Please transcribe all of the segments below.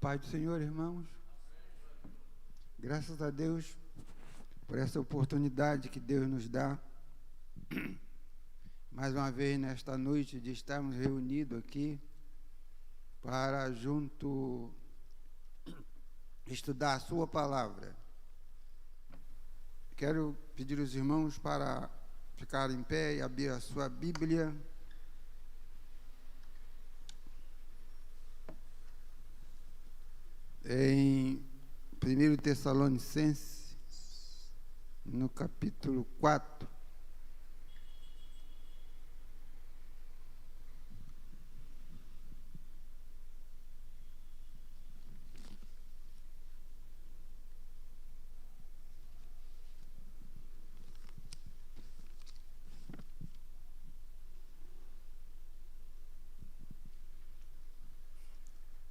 Paz do Senhor, irmãos. Graças a Deus por essa oportunidade que Deus nos dá, mais uma vez nesta noite, de estarmos reunidos aqui para junto estudar a sua palavra. Quero pedir aos irmãos para ficar em pé e abrir a sua Bíblia em 1 Tessalonicenses, no capítulo 4.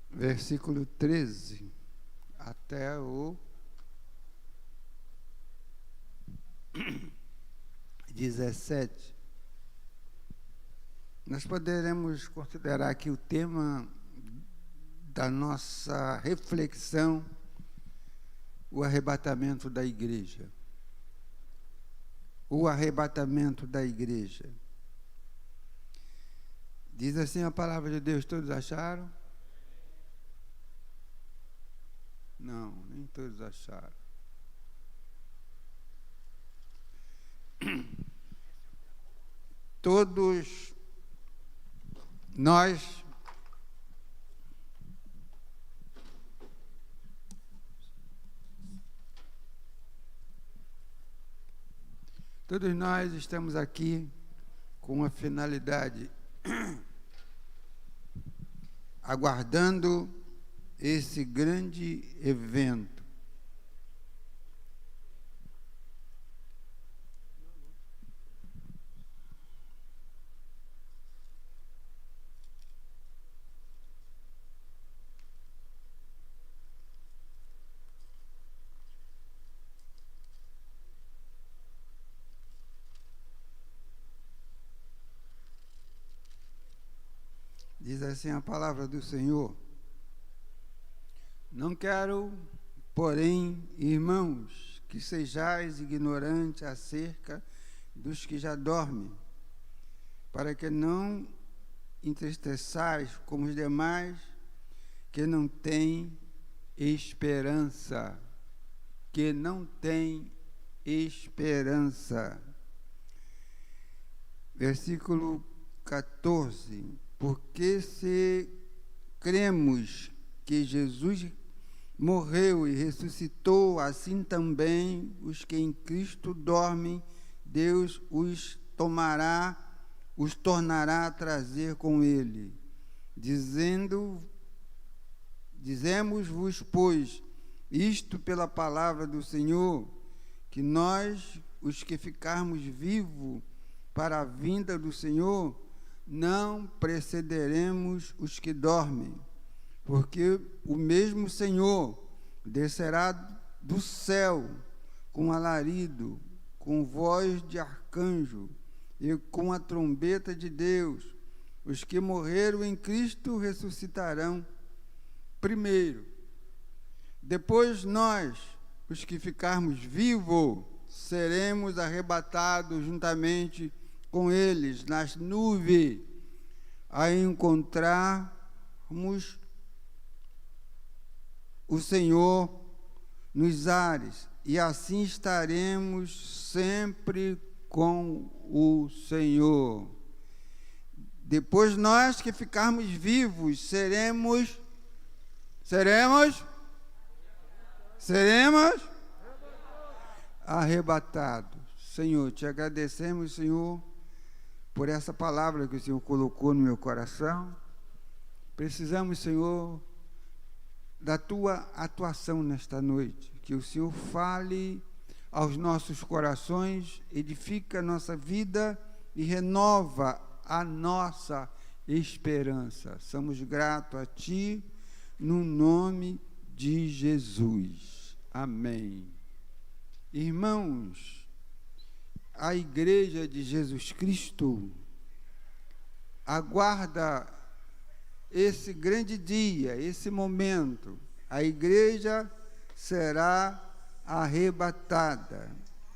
Versículo 13 até o 17. Nós poderemos considerar aqui o tema da nossa reflexão, o arrebatamento da igreja. O arrebatamento da igreja. Diz assim a palavra de Deus, todos acharam? Não, nem todos acharam. Todos nós estamos aqui com uma finalidade, aguardando esse grande evento. Diz assim a palavra do Senhor: não quero, porém, irmãos, que sejais ignorantes acerca dos que já dormem, para que não entristeçais como os demais que não têm esperança. Que não têm esperança. Versículo 14. Porque se cremos que Jesus morreu e ressuscitou, assim também os que em Cristo dormem, Deus os tornará a trazer com ele. Dizemos-vos, pois, isto pela palavra do Senhor, que nós, os que ficarmos vivos para a vinda do Senhor, não precederemos os que dormem. Porque o mesmo Senhor descerá do céu com alarido, com voz de arcanjo e com a trombeta de Deus. Os que morreram em Cristo ressuscitarão primeiro. Depois nós, os que ficarmos vivos, seremos arrebatados juntamente com eles nas nuvens, a encontrarmos o Senhor nos ares, e assim estaremos sempre com o Senhor. Depois nós que ficarmos vivos, seremos arrebatados. Senhor, te agradecemos, Senhor, por essa palavra que o Senhor colocou no meu coração. Precisamos, Senhor, da tua atuação nesta noite, que o Senhor fale aos nossos corações, edifica a nossa vida e renova a nossa esperança. Somos gratos a Ti, no nome de Jesus. Amém. Irmãos, a Igreja de Jesus Cristo aguarda esse grande dia, esse momento, a igreja será arrebatada.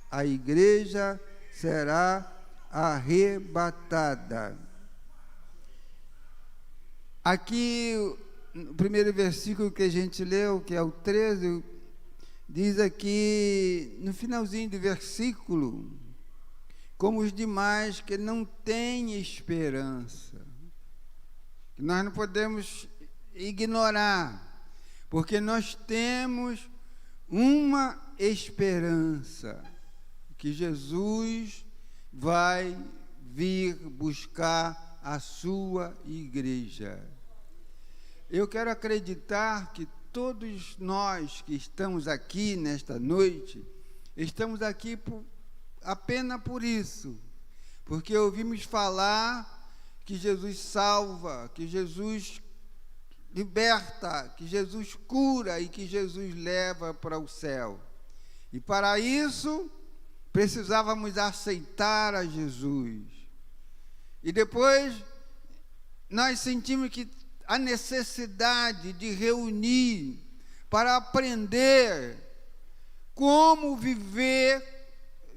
A igreja será arrebatada. Aqui, no primeiro versículo que a gente leu, que é o 13, diz aqui, no finalzinho do versículo, como os demais que não têm esperança, que nós não podemos ignorar, porque nós temos uma esperança, que Jesus vai vir buscar a sua igreja. Eu quero acreditar que todos nós que estamos aqui nesta noite, estamos aqui apenas por isso, porque ouvimos falar que Jesus salva, que Jesus liberta, que Jesus cura e que Jesus leva para o céu. E para isso, precisávamos aceitar a Jesus. E depois, nós sentimos que a necessidade de reunir para aprender como viver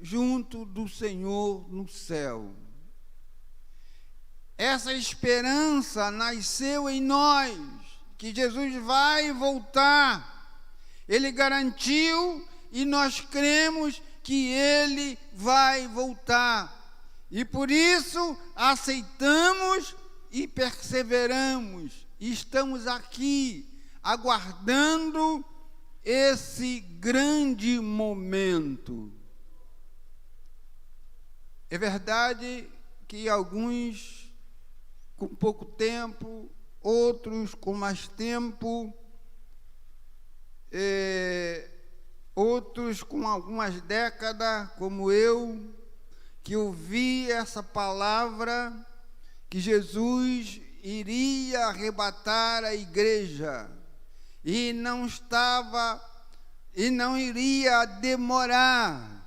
junto do Senhor no céu. Essa esperança nasceu em nós, que Jesus vai voltar. Ele garantiu e nós cremos que Ele vai voltar. E por isso aceitamos e perseveramos. E estamos aqui aguardando esse grande momento. É verdade que alguns com pouco tempo, outros com mais tempo, outros com algumas décadas, como eu, que ouvi essa palavra, que Jesus iria arrebatar a igreja, e não iria demorar,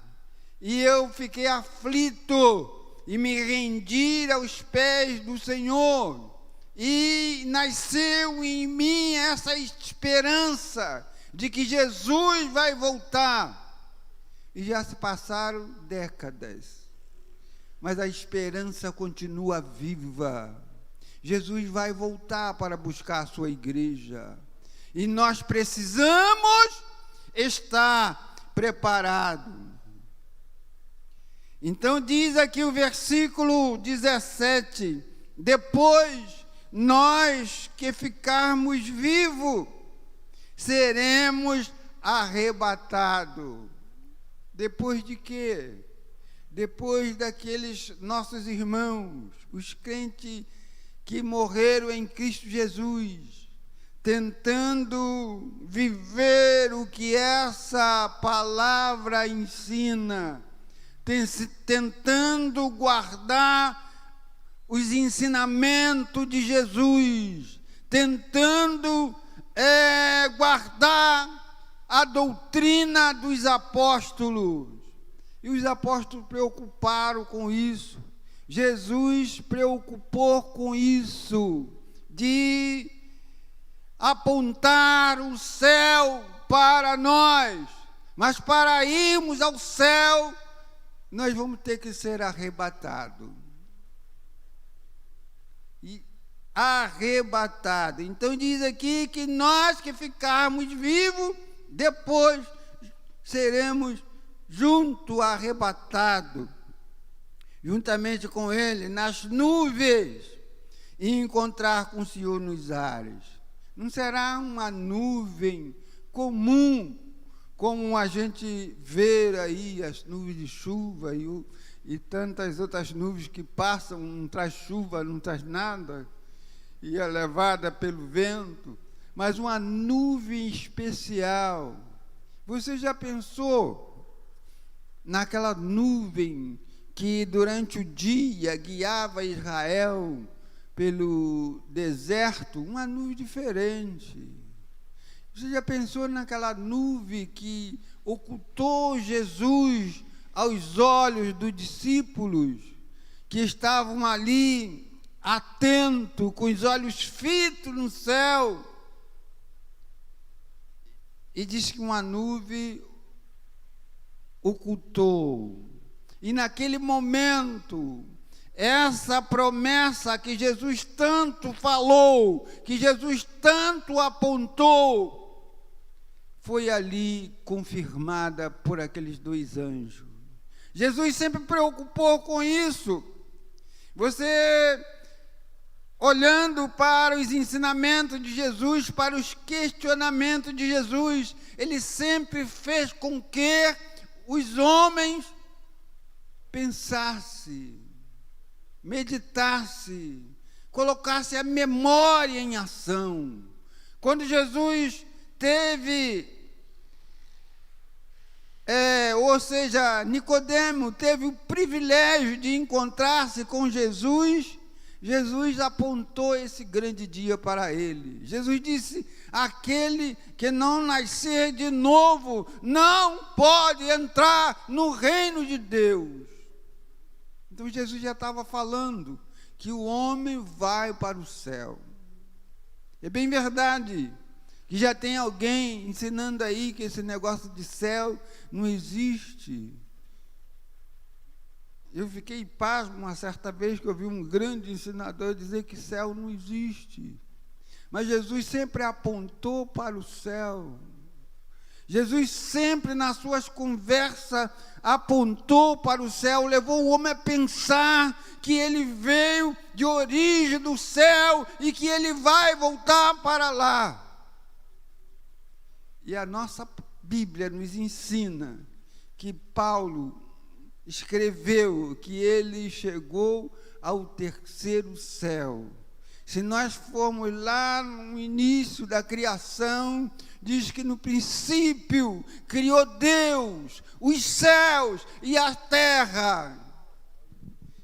e eu fiquei aflito, e me rendi aos pés do Senhor, e nasceu em mim essa esperança de que Jesus vai voltar. E já se passaram décadas, mas a esperança continua viva. Jesus vai voltar para buscar a sua igreja, e nós precisamos estar preparados. Então diz aqui o versículo 17, depois nós que ficarmos vivos, seremos arrebatados. Depois de quê? Depois daqueles nossos irmãos, os crentes que morreram em Cristo Jesus, tentando viver o que essa palavra ensina, tentando guardar os ensinamentos de Jesus, tentando guardar a doutrina dos apóstolos. E os apóstolos preocuparam com isso. Jesus preocupou com isso, de apontar o céu para nós. Mas para irmos ao céu, nós vamos ter que ser arrebatados. E arrebatado. Então diz aqui que nós que ficarmos vivos, depois seremos arrebatados, juntamente com Ele, nas nuvens, e encontrar com o Senhor nos ares. Não será uma nuvem comum, como a gente vê aí as nuvens de chuva e tantas outras nuvens que passam, não traz chuva, não traz nada, e é levada pelo vento, mas uma nuvem especial. Você já pensou naquela nuvem que durante o dia guiava Israel pelo deserto? Uma nuvem diferente. Você já pensou naquela nuvem que ocultou Jesus aos olhos dos discípulos que estavam ali atento, com os olhos fitos no céu. E diz que uma nuvem ocultou. E naquele momento, essa promessa que Jesus tanto falou, que Jesus tanto apontou, foi ali confirmada por aqueles 2 anjos. Jesus sempre preocupou com isso. Você, olhando para os ensinamentos de Jesus, para os questionamentos de Jesus, ele sempre fez com que os homens pensassem, meditassem, colocassem a memória em ação. Quando Jesus teve, ou seja, Nicodemo teve o privilégio de encontrar-se com Jesus, Jesus apontou esse grande dia para ele. Jesus disse: aquele que não nascer de novo não pode entrar no reino de Deus. Então Jesus já estava falando que o homem vai para o céu. É bem verdade que já tem alguém ensinando aí que esse negócio de céu não existe. Eu fiquei pasmo uma certa vez que eu vi um grande ensinador dizer que céu não existe. Mas Jesus sempre apontou para o céu. Jesus sempre nas suas conversas apontou para o céu, levou o homem a pensar que ele veio de origem do céu e que ele vai voltar para lá. E a nossa Bíblia nos ensina que Paulo escreveu que ele chegou ao 3º céu. Se nós formos lá no início da criação, diz que no princípio criou Deus os céus e a terra.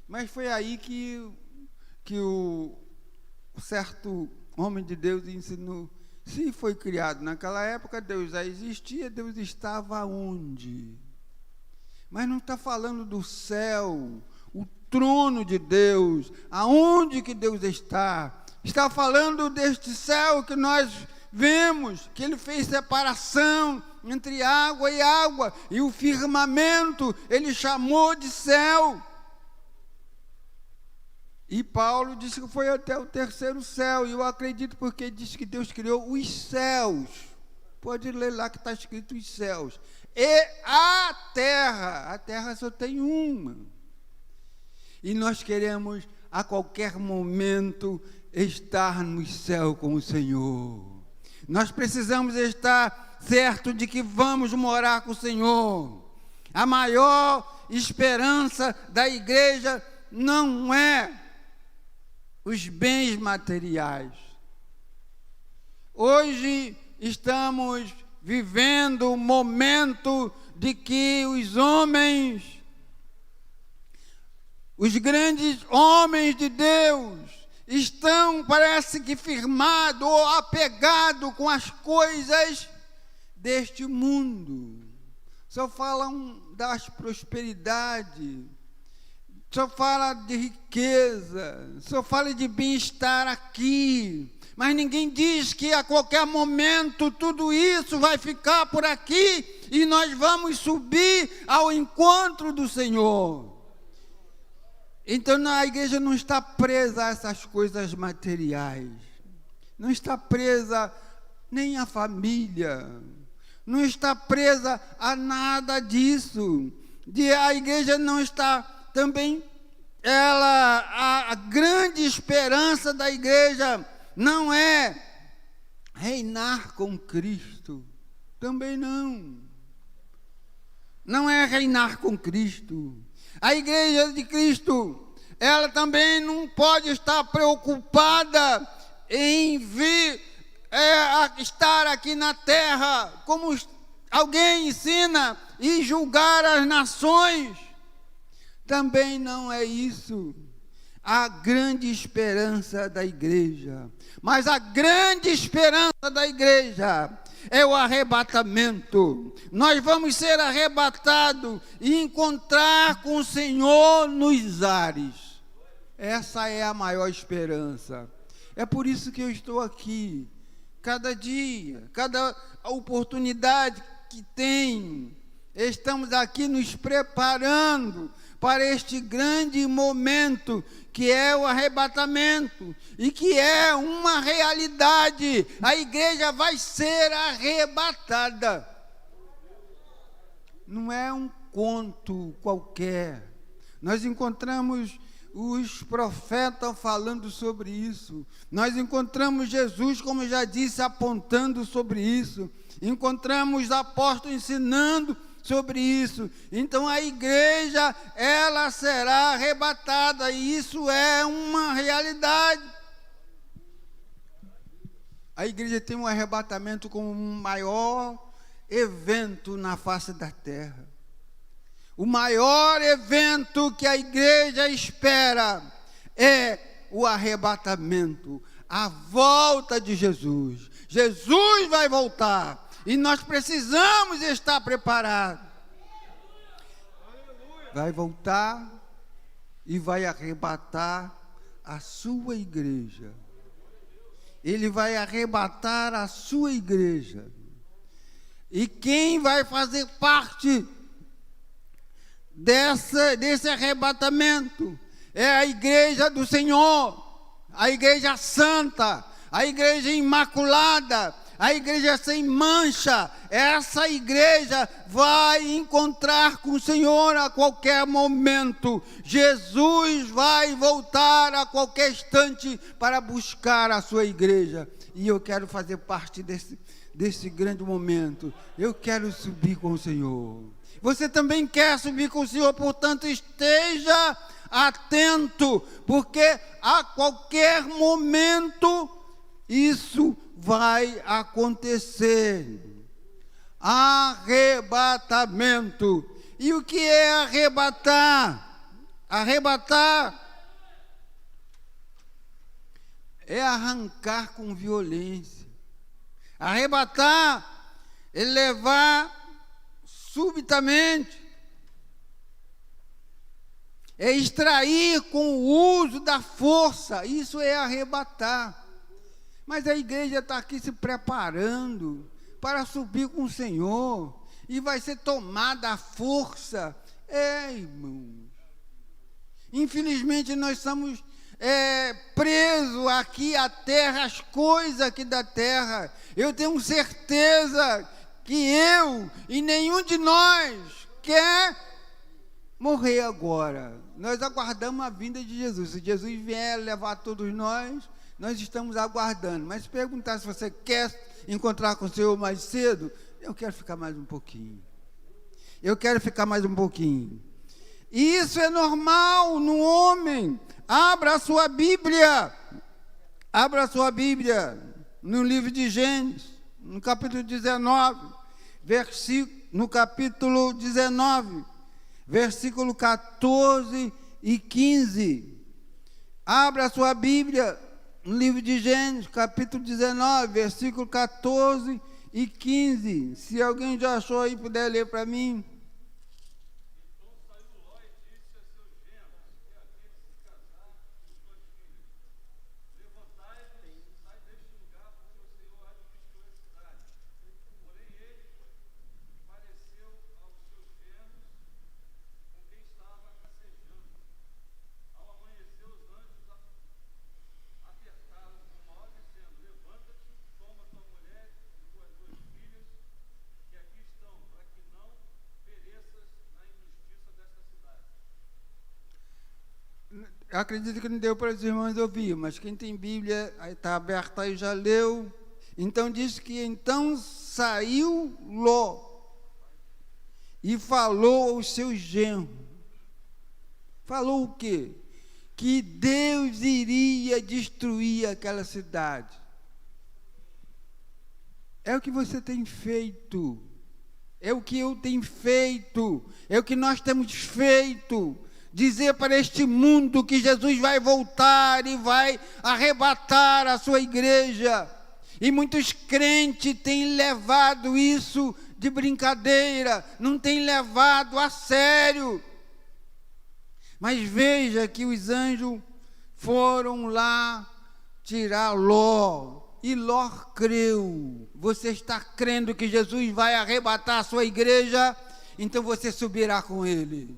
Mas foi aí que o certo homem de Deus ensinou. Se foi criado naquela época, Deus já existia, Deus estava onde? Mas não está falando do céu, o trono de Deus, aonde que Deus está. Está falando deste céu que nós vemos, que ele fez separação entre água, e o firmamento ele chamou de céu. E Paulo disse que foi até o 3º céu, e eu acredito porque diz que Deus criou os céus. Pode ler lá que está escrito os céus. E a terra só tem uma. E nós queremos a qualquer momento estar no céu com o Senhor. Nós precisamos estar certo de que vamos morar com o Senhor. A maior esperança da igreja não é os bens materiais. Hoje estamos vivendo um momento de que os homens, os grandes homens de Deus, estão, parece que firmados ou apegados com as coisas deste mundo. Só falam das prosperidades, só fala de riqueza, só fala de bem-estar aqui. Mas ninguém diz que a qualquer momento tudo isso vai ficar por aqui e nós vamos subir ao encontro do Senhor. Então a igreja não está presa a essas coisas materiais, não está presa nem à família, não está presa a nada disso. A igreja não está também, a grande esperança da igreja não é reinar com Cristo, também não. Não é reinar com Cristo. A igreja de Cristo, ela também não pode estar preocupada em vir estar aqui na terra, como alguém ensina, e julgar as nações. Também não é isso a grande esperança da igreja. Mas a grande esperança da igreja é o arrebatamento. Nós vamos ser arrebatados e encontrar com o Senhor nos ares. Essa é a maior esperança. É por isso que eu estou aqui. Cada dia, cada oportunidade que tenho, estamos aqui nos preparando para este grande momento que é o arrebatamento e que é uma realidade. A igreja vai ser arrebatada. Não é um conto qualquer. Nós encontramos os profetas falando sobre isso. Nós encontramos Jesus, como já disse, apontando sobre isso. Encontramos apóstolos ensinando sobre isso. Então a igreja, ela será arrebatada, e isso é uma realidade. A igreja tem um arrebatamento como o maior evento na face da terra. O maior evento que a igreja espera é o arrebatamento, a volta de Jesus. Jesus vai voltar e nós precisamos estar preparados. Vai voltar e vai arrebatar a sua igreja. Ele vai arrebatar a sua igreja. E quem vai fazer parte desse arrebatamento é a igreja do Senhor, a igreja santa, a igreja imaculada, a igreja sem mancha. Essa igreja vai encontrar com o Senhor a qualquer momento. Jesus vai voltar a qualquer instante para buscar a sua igreja, e eu quero fazer parte desse grande momento. Eu quero subir com o Senhor. Você também quer subir com o Senhor, portanto, esteja atento, porque a qualquer momento isso vai acontecer. Arrebatamento. E o que é arrebatar? Arrebatar é arrancar com violência. Arrebatar é levar subitamente, é extrair com o uso da força. Isso é arrebatar. Mas a igreja está aqui se preparando para subir com o Senhor, e vai ser tomada a força. Irmãos, infelizmente nós estamos presos aqui à terra, às coisas aqui da terra. Eu tenho certeza que eu e nenhum de nós quer morrer agora. Nós aguardamos a vinda de Jesus. Se Jesus vier levar todos nós estamos aguardando. Mas se perguntar se você quer encontrar com o Senhor mais cedo, eu quero ficar mais um pouquinho. Eu quero ficar mais um pouquinho. E isso é normal no homem. Abra a sua Bíblia. Abra a sua Bíblia no livro de Gênesis, no capítulo 19. No capítulo 19, versículo 14 e 15. Abra a sua Bíblia no livro de Gênesis, capítulo 19, versículo 14 e 15. Se alguém já achou aí, puder ler para mim. Eu acredito que não deu para os irmãos ouvir, mas quem tem Bíblia, está aberta aí, já leu. Então diz que então saiu Ló e falou aos seus genros. Falou o quê? Que Deus iria destruir aquela cidade. É o que você tem feito, é o que eu tenho feito, é o que nós temos feito. Dizer para este mundo que Jesus vai voltar e vai arrebatar a sua igreja. E muitos crentes têm levado isso de brincadeira, não têm levado a sério. Mas veja que os anjos foram lá tirar Ló, e Ló creu. Você está crendo que Jesus vai arrebatar a sua igreja? Então você subirá com ele.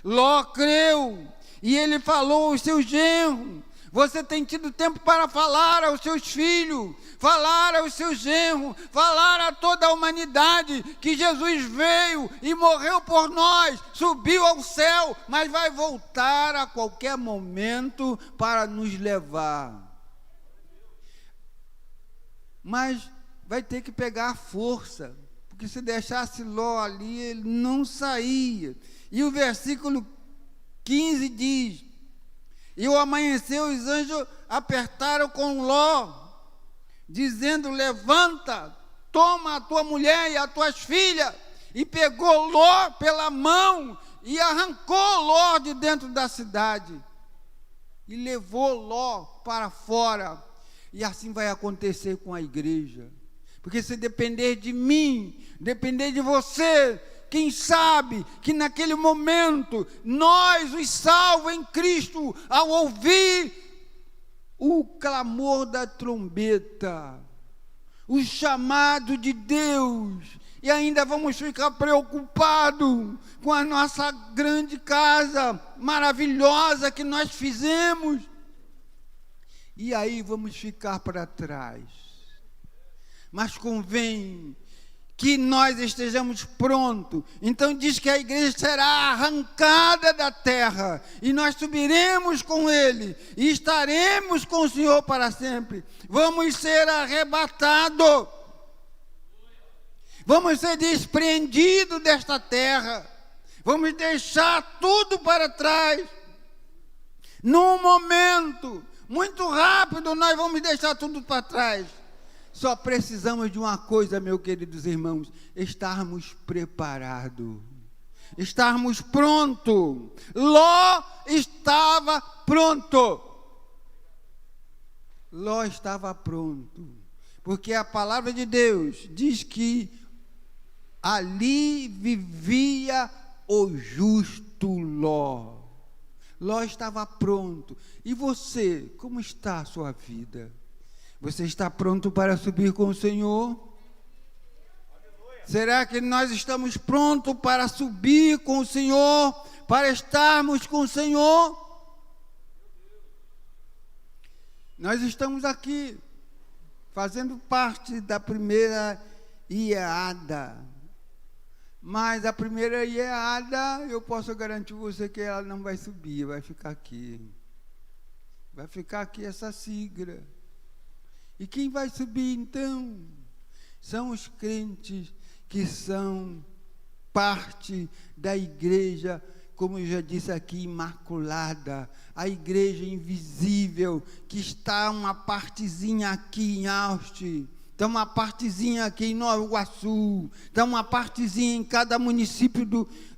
Ló creu, e ele falou aos seus genros. Você tem tido tempo para falar aos seus filhos, falar aos seus genros, falar a toda a humanidade que Jesus veio e morreu por nós, subiu ao céu, mas vai voltar a qualquer momento para nos levar. Mas vai ter que pegar a força, porque se deixasse Ló ali, ele não saía. E o versículo 15 diz: e ao amanhecer os anjos apertaram com Ló, dizendo: levanta, toma a tua mulher e as tuas filhas. E pegou Ló pela mão e arrancou Ló de dentro da cidade e levou Ló para fora. E assim vai acontecer com a igreja, porque se depender de mim, depender de você, quem sabe que naquele momento, nós, os salvos em Cristo, ao ouvir o clamor da trombeta, o chamado de Deus, e ainda vamos ficar preocupados com a nossa grande casa maravilhosa que nós fizemos, e aí vamos ficar para trás. Mas convém que nós estejamos prontos. Então diz que a igreja será arrancada da terra, e nós subiremos com ele, e estaremos com o Senhor para sempre. Vamos ser arrebatados, vamos ser despreendidos desta terra, vamos deixar tudo para trás. Num momento muito rápido nós vamos deixar tudo para trás. Só precisamos de uma coisa, meus queridos irmãos: estarmos preparados, estarmos prontos. Ló estava pronto. Ló estava pronto, porque a palavra de Deus diz que ali vivia o justo Ló. Ló estava pronto. E você, como está a sua vida? Você está pronto para subir com o Senhor? Será que nós estamos prontos para subir com o Senhor, para estarmos com o Senhor? Nós estamos aqui, fazendo parte da primeira IEADA. Mas a primeira IEADA, eu posso garantir você que ela não vai subir, vai ficar aqui. Vai ficar aqui essa sigla. E quem vai subir então? São os crentes que são parte da igreja, como eu já disse aqui, imaculada, a igreja invisível, que está uma partezinha aqui em Austin, está uma partezinha aqui em Nova Iguaçu, está uma partezinha em cada município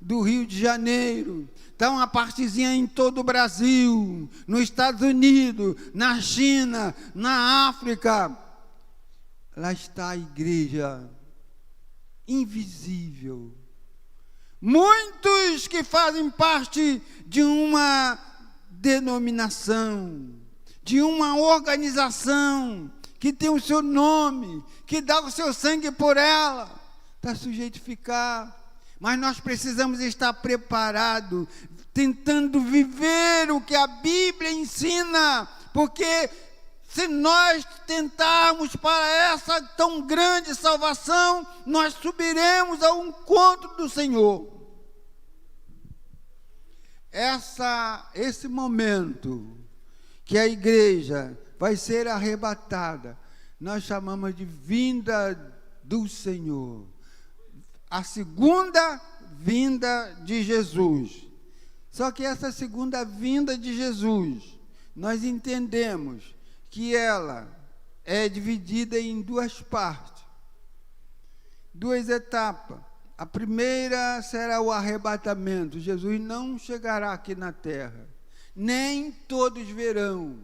do Rio de Janeiro, está uma partezinha em todo o Brasil, nos Estados Unidos, na China, na África. Lá está a igreja invisível. Muitos que fazem parte de uma denominação, de uma organização, que tem o seu nome, que dá o seu sangue por ela, está sujeito a ficar. Mas nós precisamos estar preparados, tentando viver o que a Bíblia ensina, porque se nós tentarmos para essa tão grande salvação, nós subiremos ao encontro do Senhor. Esse momento que a igreja vai ser arrebatada, nós chamamos de vinda do Senhor. A segunda vinda de Jesus. Só que essa segunda vinda de Jesus, nós entendemos que ela é dividida em duas partes, duas etapas. A primeira será o arrebatamento. Jesus não chegará aqui na terra, nem todos verão,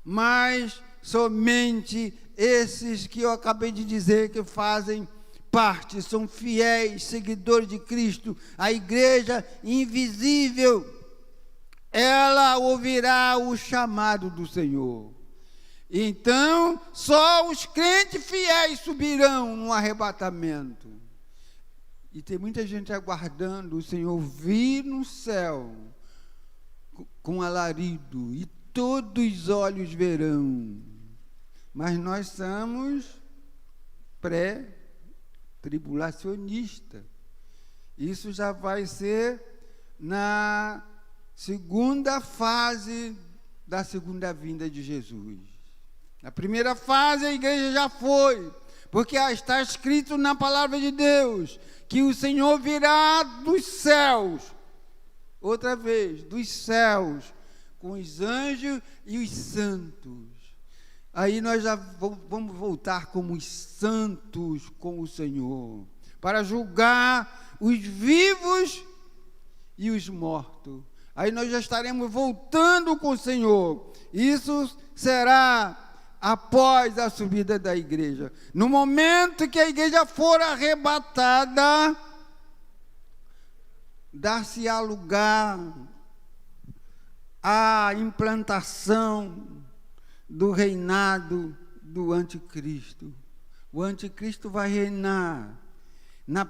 mas somente esses que eu acabei de dizer que fazem parte, são fiéis seguidores de Cristo, a igreja invisível. ela ouvirá o chamado do Senhor. Então, só os crentes fiéis subirão no arrebatamento. E tem muita gente aguardando o Senhor vir no céu com alarido, e todos os olhos verão. Mas nós somos pré-tribulacionistas. Isso já vai ser na segunda fase da segunda vinda de Jesus. Na primeira fase a igreja já foi, porque está escrito na palavra de Deus que o Senhor virá dos céus, outra vez, dos céus, com os anjos e os santos. Aí nós já vamos voltar como os santos com o Senhor, para julgar os vivos e os mortos. Aí nós já estaremos voltando com o Senhor. Isso será após a subida da igreja. No momento que a igreja for arrebatada, dar-se-á lugar à implantação do reinado do anticristo. O anticristo vai reinar nessa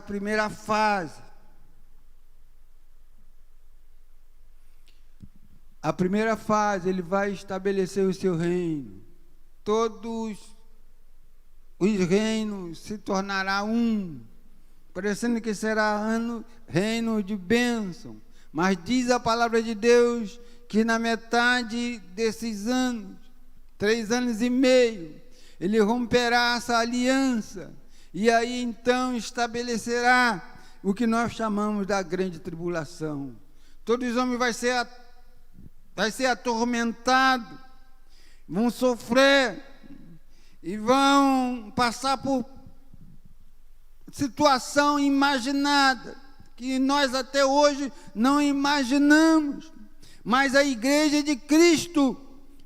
primeira fase. A primeira fase, ele vai estabelecer o seu reino. Todos os reinos se tornará um, parecendo que será reino de bênção. Mas diz a palavra de Deus que na metade desses anos, 3 anos e meio, ele romperá essa aliança, e aí então estabelecerá o que nós chamamos da grande tribulação. Todos os homens vai ser atormentado, vão sofrer e vão passar por situação imaginada, que nós até hoje não imaginamos, mas a igreja de Cristo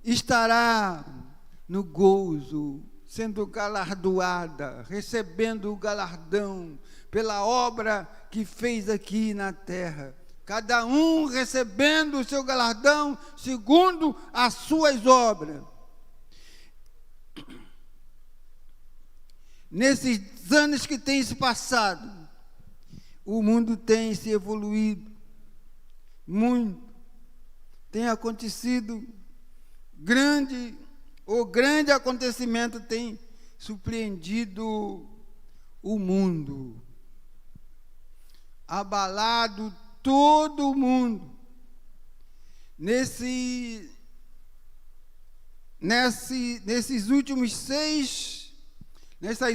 estará no gozo, sendo galardoada, recebendo o galardão pela obra que fez aqui na terra. Cada um recebendo o seu galardão segundo as suas obras. Nesses anos que têm se passado, o mundo tem se evoluído muito. Tem acontecido grande acontecimento tem surpreendido o mundo, abalado todo o mundo. Nessas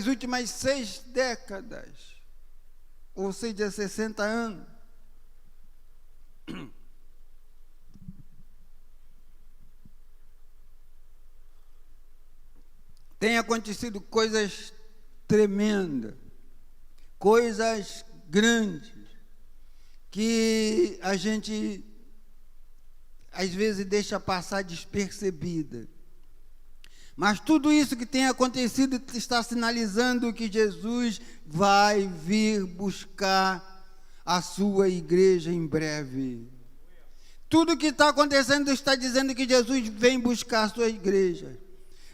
últimas 6 décadas, ou seja, 60 anos, tem acontecido coisas tremendas, coisas grandes, que a gente às vezes deixa passar despercebida. Mas tudo isso que tem acontecido está sinalizando que Jesus vai vir buscar a sua igreja em breve. Tudo que está acontecendo está dizendo que Jesus vem buscar a sua igreja.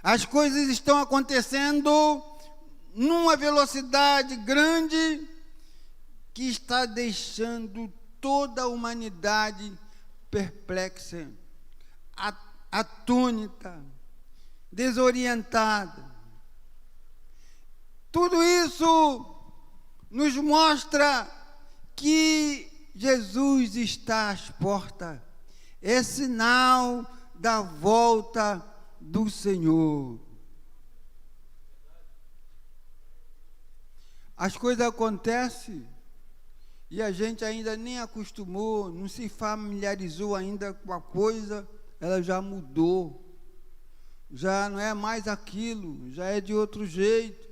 As coisas estão acontecendo numa velocidade grande que está deixando toda a humanidade perplexa, atônita, desorientada. Tudo isso nos mostra que Jesus está às portas. É sinal da volta do Senhor. As coisas acontecem e a gente ainda nem acostumou, não se familiarizou ainda com a coisa, ela já mudou. Já não é mais aquilo, já é de outro jeito.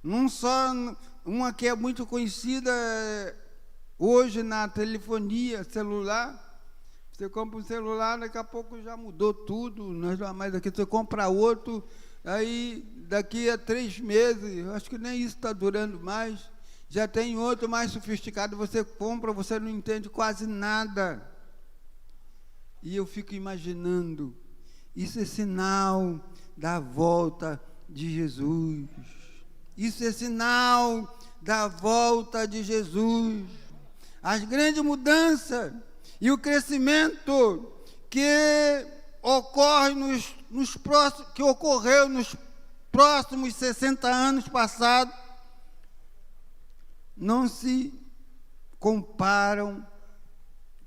Não só uma que é muito conhecida hoje na telefonia celular. Você compra um celular, daqui a pouco já mudou tudo, mas daqui você compra outro, aí daqui a 3 meses, acho que nem isso está durando mais, Já tem outro mais sofisticado, você compra, você não entende quase nada. E eu fico imaginando, isso é sinal da volta de Jesus. Isso é sinal da volta de Jesus. As grandes mudanças e o crescimento que ocorreu nos próximos 60 anos passados não se comparam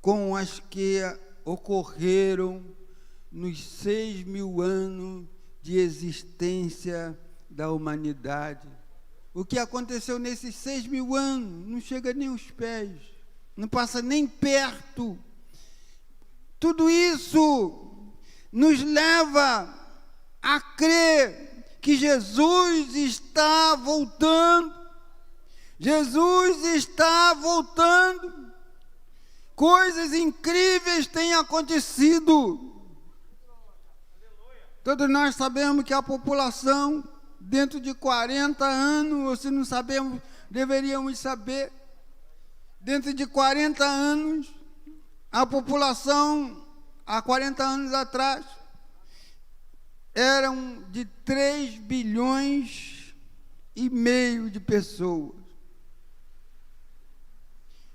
com as que ocorreram nos 6.000 anos de existência da humanidade. O que aconteceu nesses 6.000 anos não chega nem aos pés, não passa nem perto. Tudo isso nos leva a crer que Jesus está voltando. Jesus está voltando. Coisas incríveis têm acontecido. Todos nós sabemos que a população, dentro de 40 anos, ou se não sabemos, deveríamos saber, dentro de 40 anos, a população, há 40 anos atrás, eram de 3,5 bilhões de pessoas.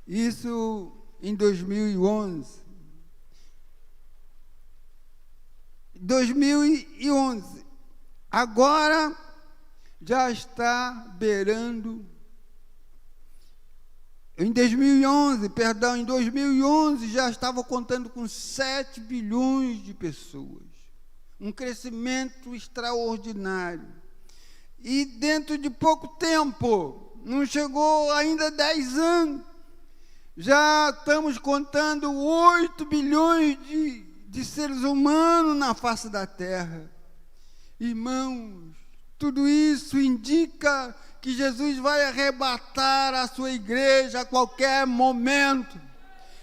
Isso em 2011. 2011. Agora já está beirando. Em 2011 já estava contando com 7 bilhões de pessoas. Um crescimento extraordinário. E dentro de pouco tempo, não chegou ainda 10 anos, já estamos contando 8 bilhões de seres humanos na face da Terra. Irmãos, tudo isso indica que Jesus vai arrebatar a sua igreja a qualquer momento.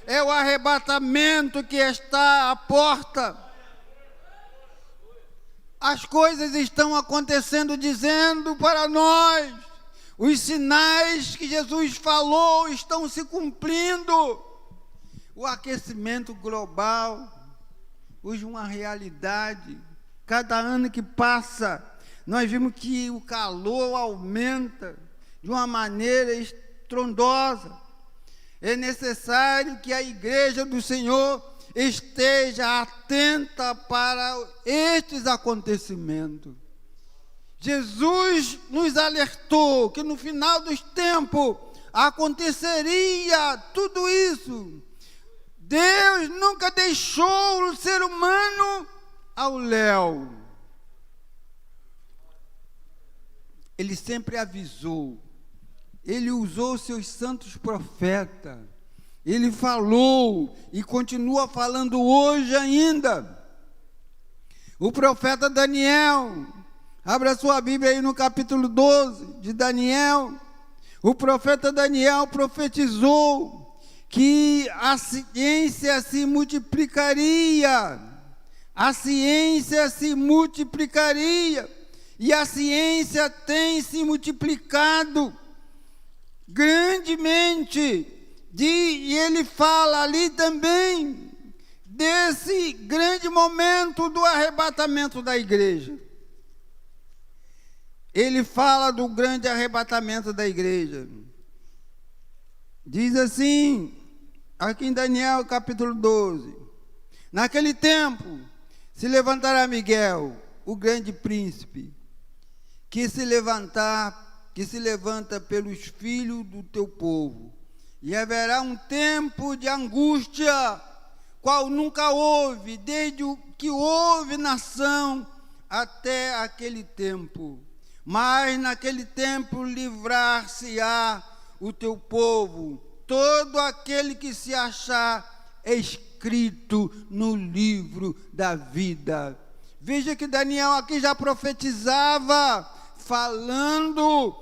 É o arrebatamento que está à porta. As coisas estão acontecendo, dizendo para nós, os sinais que Jesus falou estão se cumprindo. O aquecimento global, hoje uma realidade. Cada ano que passa, nós vimos que o calor aumenta de uma maneira estrondosa. É necessário que a igreja do Senhor esteja atenta para estes acontecimentos. Jesus nos alertou que no final dos tempos aconteceria tudo isso. Deus nunca deixou o ser humano ao léu. Ele sempre avisou. Ele usou seus santos profetas. Ele falou e continua falando hoje ainda. O profeta Daniel, abra sua Bíblia aí no capítulo 12 de Daniel. O profeta Daniel profetizou que a ciência se multiplicaria. A ciência se multiplicaria. E a ciência tem se multiplicado grandemente. E ele fala ali também desse grande momento do arrebatamento da igreja. Ele fala do grande arrebatamento da igreja. Diz assim, aqui em Daniel capítulo 12: naquele tempo se levantará Miguel, o grande príncipe, que se levanta pelos filhos do teu povo. E haverá um tempo de angústia, qual nunca houve, desde o que houve nação até aquele tempo. Mas naquele tempo livrar-se-á o teu povo, todo aquele que se achar escrito no livro da vida. Veja que Daniel aqui já profetizava, falando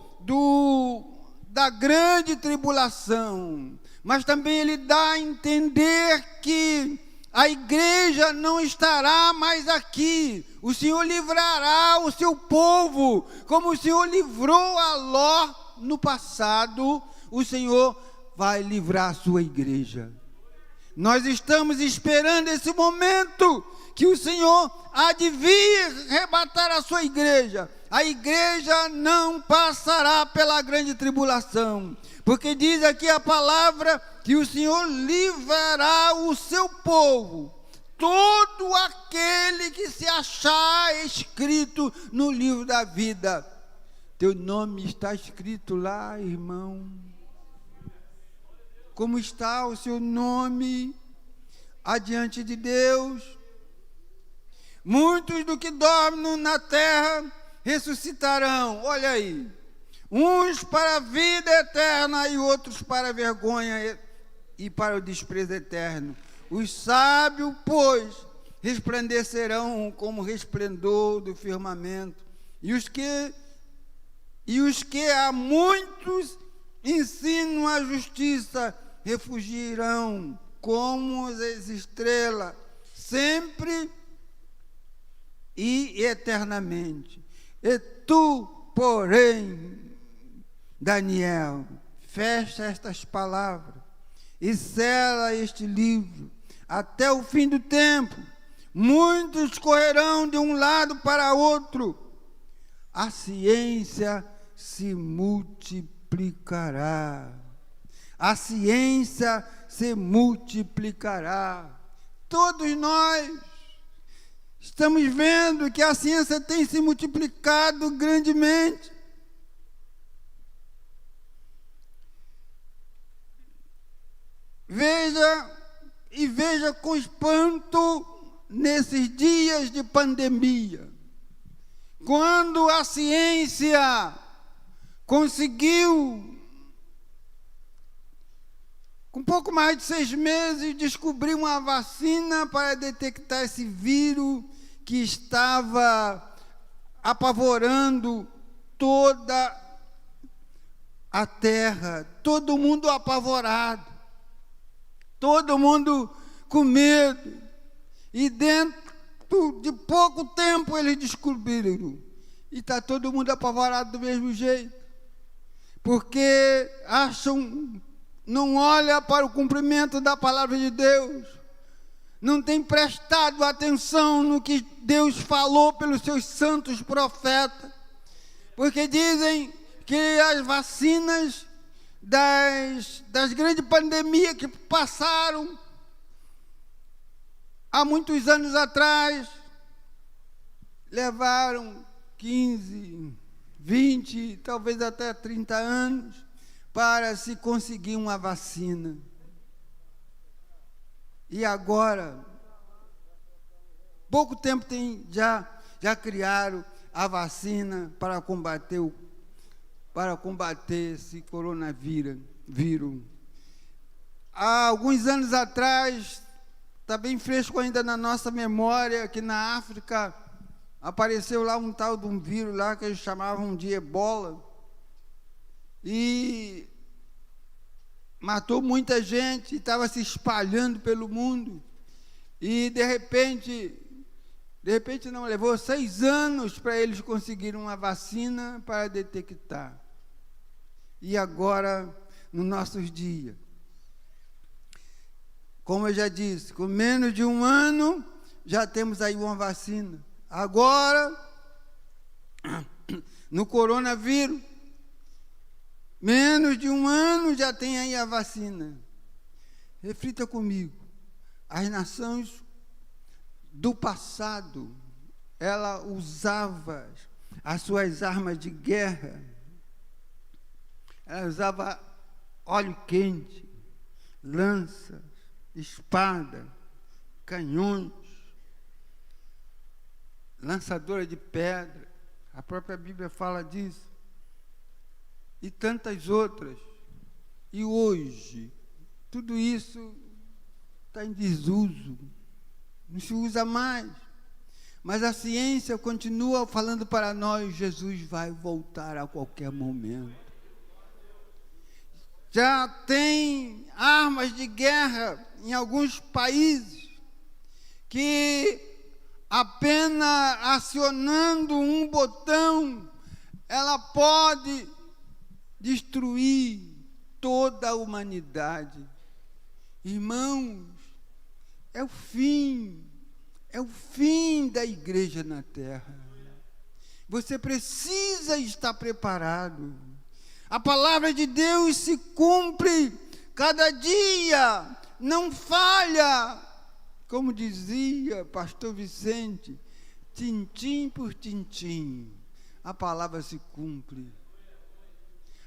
da grande tribulação, mas também ele dá a entender que a igreja não estará mais aqui. O Senhor livrará o seu povo, como o Senhor livrou a Ló no passado, o Senhor vai livrar a sua igreja. Nós estamos esperando esse momento que o Senhor há de vir arrebatar a sua igreja. A igreja não passará pela grande tribulação, porque diz aqui a palavra que o Senhor livrará o seu povo, todo aquele que se achar escrito no livro da vida. Teu nome está escrito lá, irmão. Como está o seu nome adiante de Deus? Muitos do que dormem na terra ressuscitarão, olha aí, uns para a vida eterna e outros para a vergonha e para o desprezo eterno. Os sábios, pois, resplandecerão como resplendor do firmamento, e os que a muitos ensinam a justiça refugirão como as estrelas, sempre e eternamente. E tu, porém, Daniel, fecha estas palavras e sela este livro até o fim do tempo. Muitos correrão de um lado para outro. A ciência se multiplicará. A ciência se multiplicará. Todos nós estamos vendo que a ciência tem se multiplicado grandemente. Veja com espanto nesses dias de pandemia, quando a ciência conseguiu, com pouco mais de 6 meses, descobrir uma vacina para detectar esse vírus que estava apavorando toda a terra, todo mundo apavorado, todo mundo com medo, e dentro de pouco tempo eles descobriram, e está todo mundo apavorado do mesmo jeito, porque não olha para o cumprimento da palavra de Deus, não tem prestado atenção no que Deus falou pelos seus santos profetas, porque dizem que as vacinas das grandes pandemias que passaram há muitos anos atrás, levaram 15, 20, talvez até 30 anos para se conseguir uma vacina. E agora, pouco tempo já criaram a vacina para combater esse coronavírus. Há alguns anos atrás, está bem fresco ainda na nossa memória, que na África apareceu lá um tal de um vírus lá que eles chamavam de ebola, e matou muita gente, estava se espalhando pelo mundo, e de repente não, levou 6 anos para eles conseguirem uma vacina para detectar. E agora, nos nossos dias, como eu já disse, com menos de 1 ano, já temos aí uma vacina. Agora, no coronavírus, menos de 1 ano já tem aí a vacina. Reflita comigo, as nações do passado, ela usava as suas armas de guerra, ela usava óleo quente, lanças, espada, canhões, lançadora de pedra, a própria Bíblia fala disso, e tantas outras. E hoje, tudo isso está em desuso, não se usa mais. Mas a ciência continua falando para nós: Jesus vai voltar a qualquer momento. Já tem armas de guerra em alguns países que apenas acionando um botão ela pode destruir toda a humanidade. Irmãos, é o fim da igreja na terra. Você precisa estar preparado. A palavra de Deus se cumpre cada dia, não falha. Como dizia pastor Vicente, tintim por tintim, a palavra se cumpre.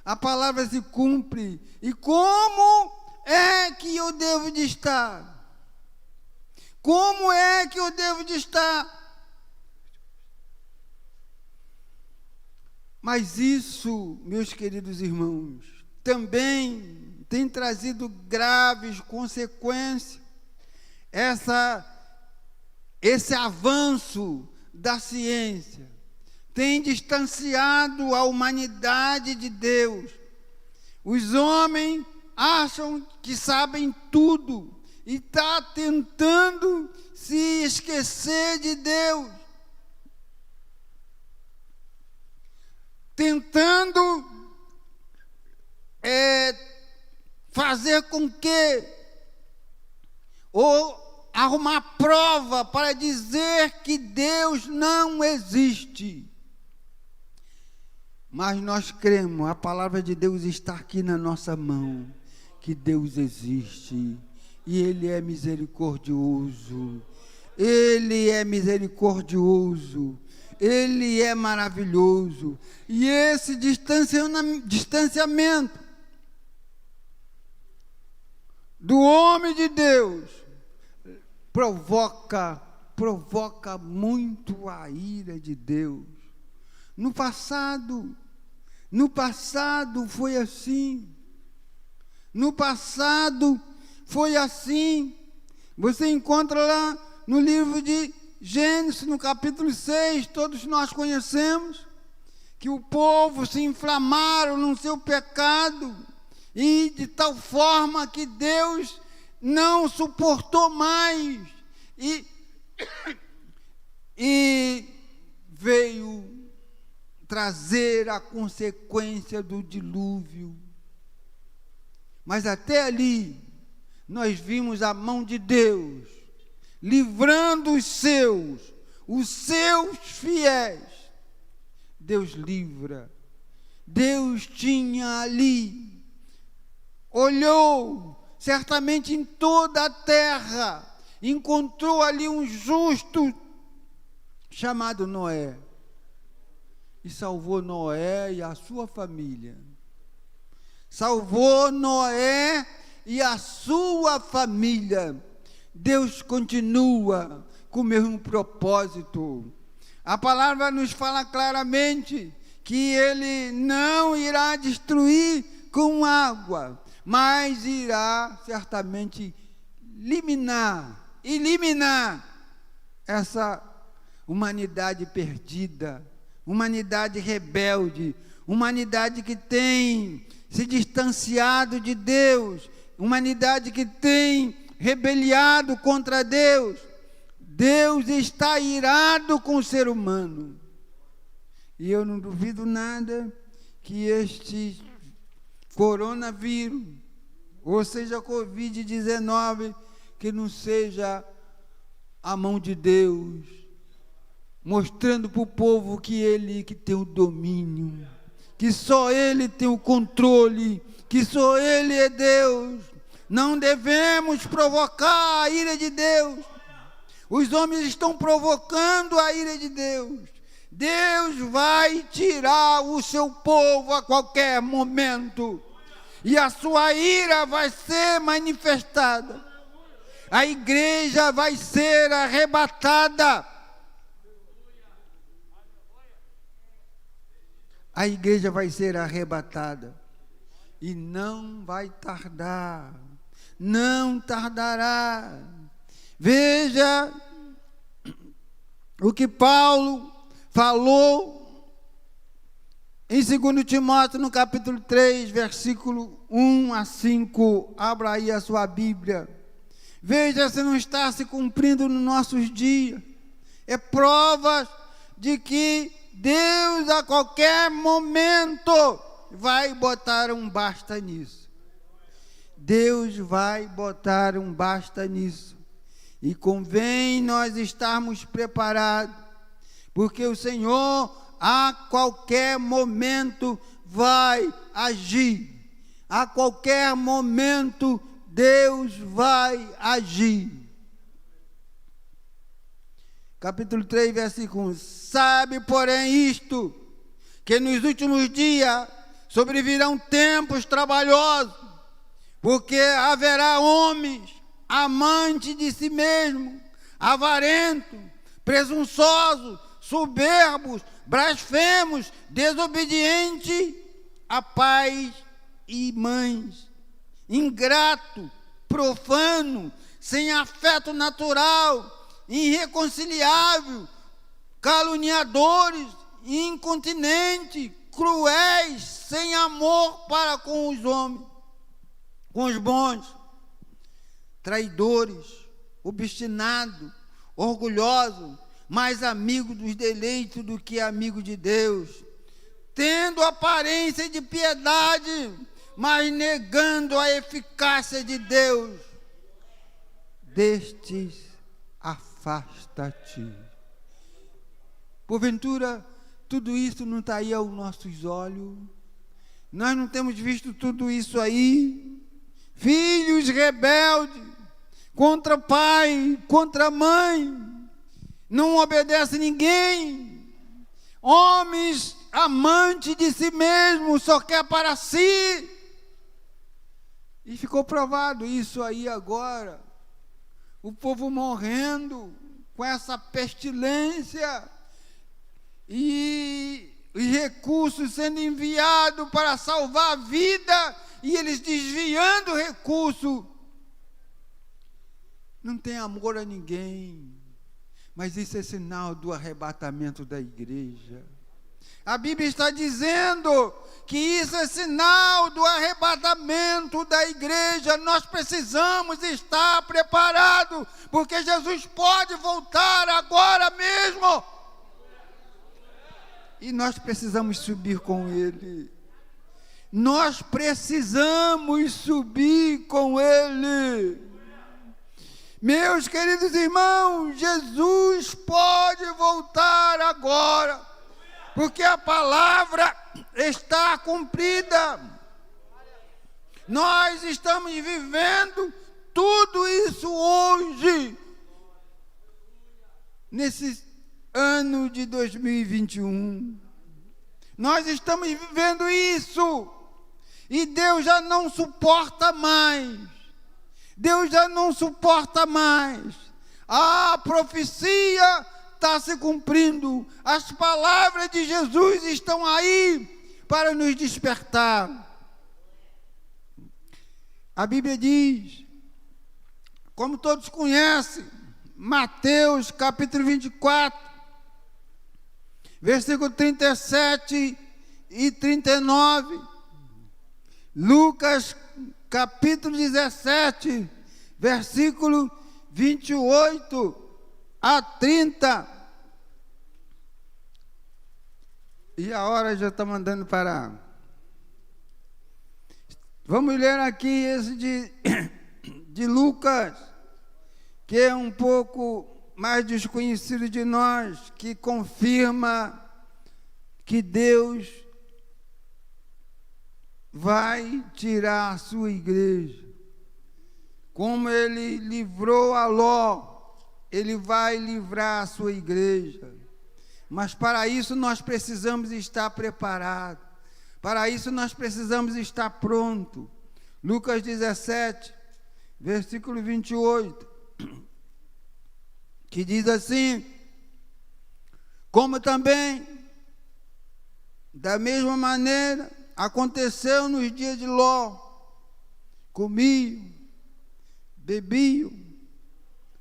A palavra se cumpre. E como é que eu devo de estar? Como é que eu devo de estar? Mas isso, meus queridos irmãos, também tem trazido graves consequências. Esse avanço da ciência tem distanciado a humanidade de Deus. Os homens acham que sabem tudo e estão tentando se esquecer de Deus, tentando fazer com que, ou arrumar prova para dizer que Deus não existe. Mas nós cremos, a palavra de Deus está aqui na nossa mão, que Deus existe, e Ele é misericordioso, Ele é misericordioso, Ele é maravilhoso, e esse distanciamento do homem de Deus provoca muito a ira de Deus. No passado foi assim. No passado foi assim. Você encontra lá no livro de Gênesis, no capítulo 6, todos nós conhecemos, que o povo se inflamaram no seu pecado, e de tal forma que Deus não suportou mais, e veio trazer a consequência do dilúvio. Mas até ali, nós vimos a mão de Deus, livrando os seus fiéis. Deus livra. Deus tinha ali, olhou certamente em toda a terra, encontrou ali um justo chamado Noé, e salvou Noé e a sua família. Salvou Noé e a sua família. Deus continua com o mesmo propósito. A palavra nos fala claramente que Ele não irá destruir com água, mas irá certamente eliminar essa humanidade perdida, humanidade rebelde, humanidade que tem se distanciado de Deus, humanidade que tem rebeliado contra Deus. Deus está irado com o ser humano. E eu não duvido nada que este coronavírus, ou seja, Covid-19, que não seja a mão de Deus, mostrando para o povo que Ele que tem o domínio, que só Ele tem o controle, que só Ele é Deus. Não devemos provocar a ira de Deus. Os homens estão provocando a ira de Deus. Deus vai tirar o seu povo a qualquer momento, e a sua ira vai ser manifestada. A igreja vai ser arrebatada. A igreja vai ser arrebatada, e não vai tardar, não tardará. Veja o que Paulo falou em 2 Timóteo, no capítulo 3, versículo 1 a 5. Abra aí a sua Bíblia. Veja se não está se cumprindo nos nossos dias. É prova de que Deus a qualquer momento vai botar um basta nisso. Deus vai botar um basta nisso. E convém nós estarmos preparados, porque o Senhor a qualquer momento vai agir. A qualquer momento Deus vai agir. Capítulo 3, versículo 1. Sabe, porém, isto, que nos últimos dias sobrevirão tempos trabalhosos, porque haverá homens amantes de si mesmo, avarentos, presunçosos, soberbos, blasfemos, desobedientes a pais e mães, ingrato, profano, sem afeto natural, irreconciliável, caluniadores, incontinentes, cruéis, sem amor para com os homens, com os bons, traidores, obstinados, orgulhosos, mais amigo dos deleites do que amigo de Deus, tendo aparência de piedade, mas negando a eficácia de Deus. Destes afasta-te. Porventura, tudo isso não está aí aos nossos olhos? Nós não temos visto tudo isso aí? Filhos rebeldes, contra pai, contra mãe, não obedece ninguém, homens amantes de si mesmo, só quer para si. E ficou provado isso aí agora. O povo morrendo com essa pestilência e os recursos sendo enviados para salvar a vida e eles desviando o recurso. Não tem amor a ninguém, mas isso é sinal do arrebatamento da igreja. A Bíblia está dizendo que isso é sinal do arrebatamento da igreja. Nós precisamos estar preparados, porque Jesus pode voltar agora mesmo. E nós precisamos subir com Ele. Nós precisamos subir com Ele. Meus queridos irmãos, Jesus pode voltar agora, porque a palavra está cumprida. Nós estamos vivendo tudo isso hoje, nesse ano de 2021. Nós estamos vivendo isso, e Deus já não suporta mais. Deus já não suporta mais. A profecia está se cumprindo. As palavras de Jesus estão aí para nos despertar. A Bíblia diz, como todos conhecem, Mateus capítulo 24, versículo 37 e 39, Lucas capítulo 17, versículo 28 a 30. E a hora já está mandando parar. Vamos ler aqui esse de Lucas, que é um pouco mais desconhecido de nós, que confirma que Deus vai tirar a sua igreja. Como Ele livrou a Ló, Ele vai livrar a sua igreja. Mas para isso nós precisamos estar preparados. Para isso nós precisamos estar prontos. Lucas 17, versículo 28, que diz assim: como também, da mesma maneira, aconteceu nos dias de Ló. Comiam, bebiam,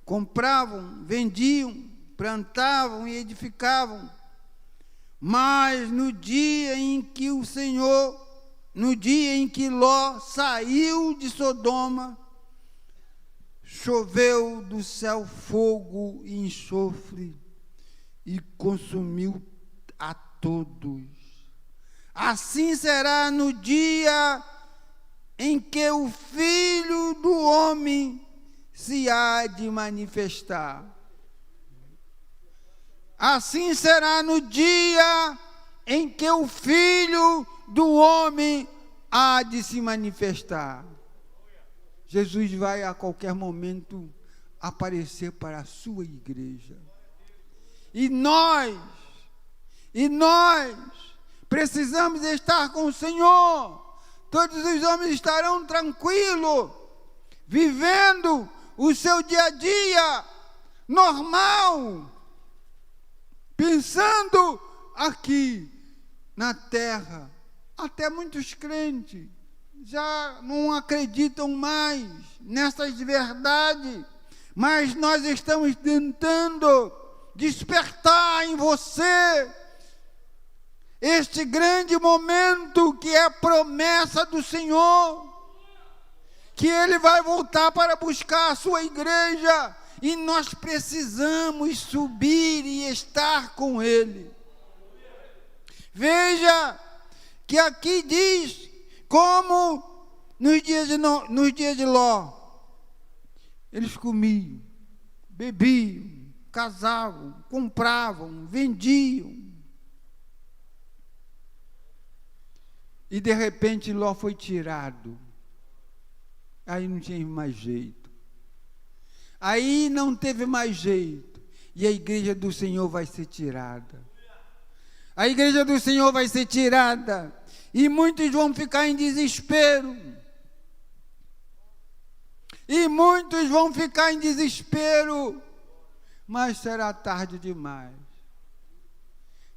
compravam, vendiam, plantavam e edificavam. Mas no dia em que Ló saiu de Sodoma, choveu do céu fogo e enxofre e consumiu a todos. Assim será no dia em que o Filho do Homem se há de manifestar. Assim será no dia em que o Filho do Homem há de se manifestar. Jesus vai a qualquer momento aparecer para a sua igreja. E nós precisamos estar com o Senhor. Todos os homens estarão tranquilos, vivendo o seu dia a dia normal, pensando aqui na terra. Até muitos crentes já não acreditam mais nessas verdades, mas nós estamos tentando despertar em você este grande momento que é a promessa do Senhor, que Ele vai voltar para buscar a sua igreja, e nós precisamos subir e estar com Ele. Veja que aqui diz como nos dias de Ló, eles comiam, bebiam, casavam, compravam, vendiam. E de repente Ló foi tirado. Aí não tinha mais jeito. Aí não teve mais jeito. E a igreja do Senhor vai ser tirada. A igreja do Senhor vai ser tirada. E muitos vão ficar em desespero. E muitos vão ficar em desespero. Mas será tarde demais.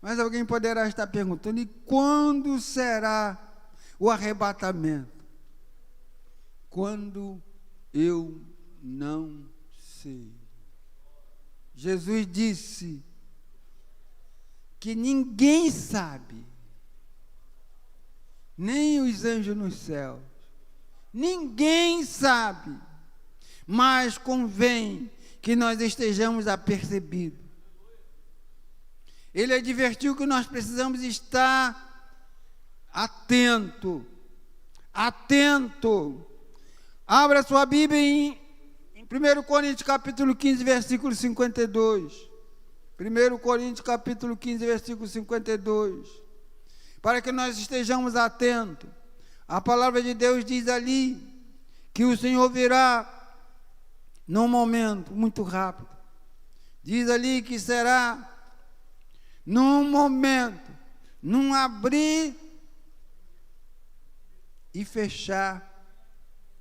Mas alguém poderá estar perguntando: e quando será o arrebatamento? Quando eu não sei. Jesus disse que ninguém sabe, nem os anjos nos céus, ninguém sabe, mas convém que nós estejamos apercebidos. Ele advertiu que nós precisamos estar atento. Abra sua Bíblia em 1 Coríntios capítulo 15, versículo 52. 1 Coríntios capítulo 15, versículo 52. Para que nós estejamos atentos. A palavra de Deus diz ali que o Senhor virá num momento muito rápido. Diz ali que será num momento, num abrir e fechar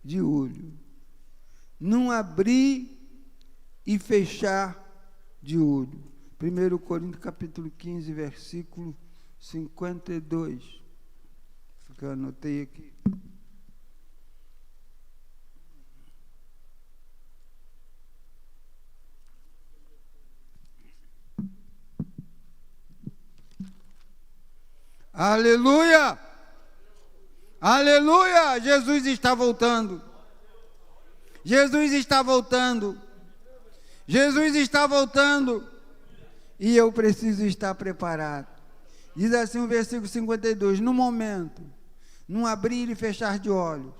de olho. Num abrir e fechar de olho. 1 Coríntios capítulo 15, versículo 52. Eu anotei aqui. Aleluia! Aleluia! Jesus está voltando. Jesus está voltando. Jesus está voltando. E eu preciso estar preparado. Diz assim o versículo 52. No momento, num abrir e fechar de olhos,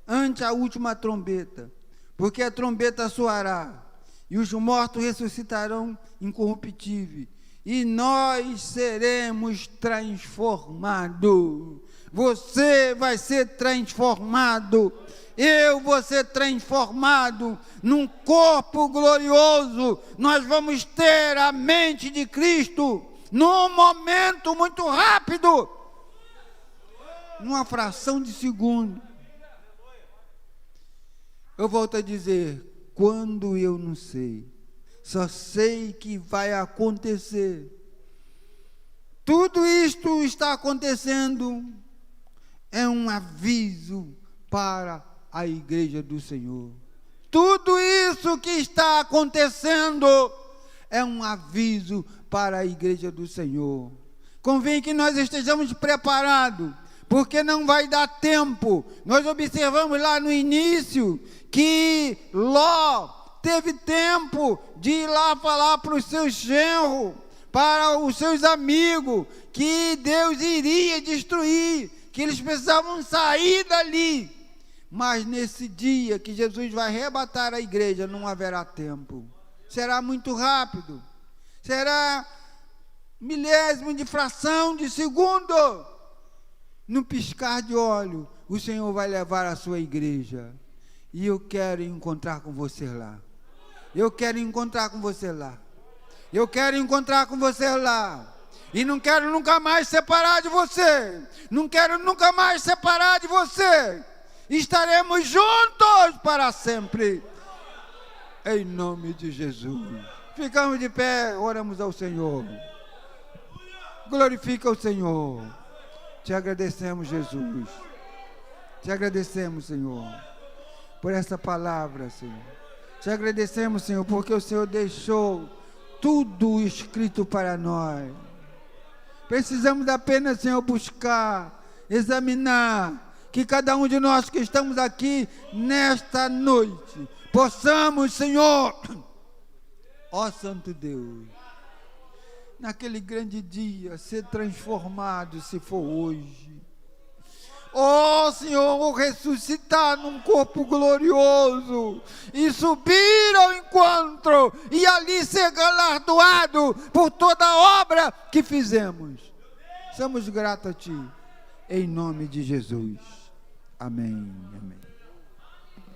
ante a última trombeta, porque a trombeta soará, e os mortos ressuscitarão incorruptíveis, e nós seremos transformados. Você vai ser transformado. Eu vou ser transformado num corpo glorioso. Nós vamos ter a mente de Cristo num momento muito rápido, numa fração de segundo. Eu volto a dizer, quando eu não sei, só sei que vai acontecer. Tudo isto está acontecendo, é um aviso para a igreja do Senhor. Tudo isso que está acontecendo é um aviso para a igreja do Senhor. Convém que nós estejamos preparados, porque não vai dar tempo. Nós observamos lá no início que Ló teve tempo de ir lá falar para os seus genros, para os seus amigos, que Deus iria destruir, que eles precisavam sair dali. mas nesse dia que Jesus vai arrebatar a igreja, não haverá tempo. Será muito rápido. Será milésimo de fração de segundo. No piscar de olho, o Senhor vai levar a sua igreja. E eu quero encontrar com você lá. Eu quero encontrar com você lá. Eu quero encontrar com você lá. E não quero nunca mais separar de você. Não quero nunca mais separar de você. Estaremos juntos para sempre. Em nome de Jesus. Ficamos de pé, oramos ao Senhor. Glorifica o Senhor. Te agradecemos, Jesus. Te agradecemos, Senhor, por essa palavra, Senhor. Te agradecemos, Senhor, porque o Senhor deixou tudo escrito para nós. Precisamos apenas, Senhor, buscar, examinar, que cada um de nós que estamos aqui nesta noite, possamos, Senhor, ó Santo Deus, naquele grande dia, ser transformado, se for hoje. Ó Senhor, ressuscitar num corpo glorioso e subir ao encontro e ali ser galardoado por toda a obra que fizemos. Somos gratos a Ti, em nome de Jesus. Amém. Amém.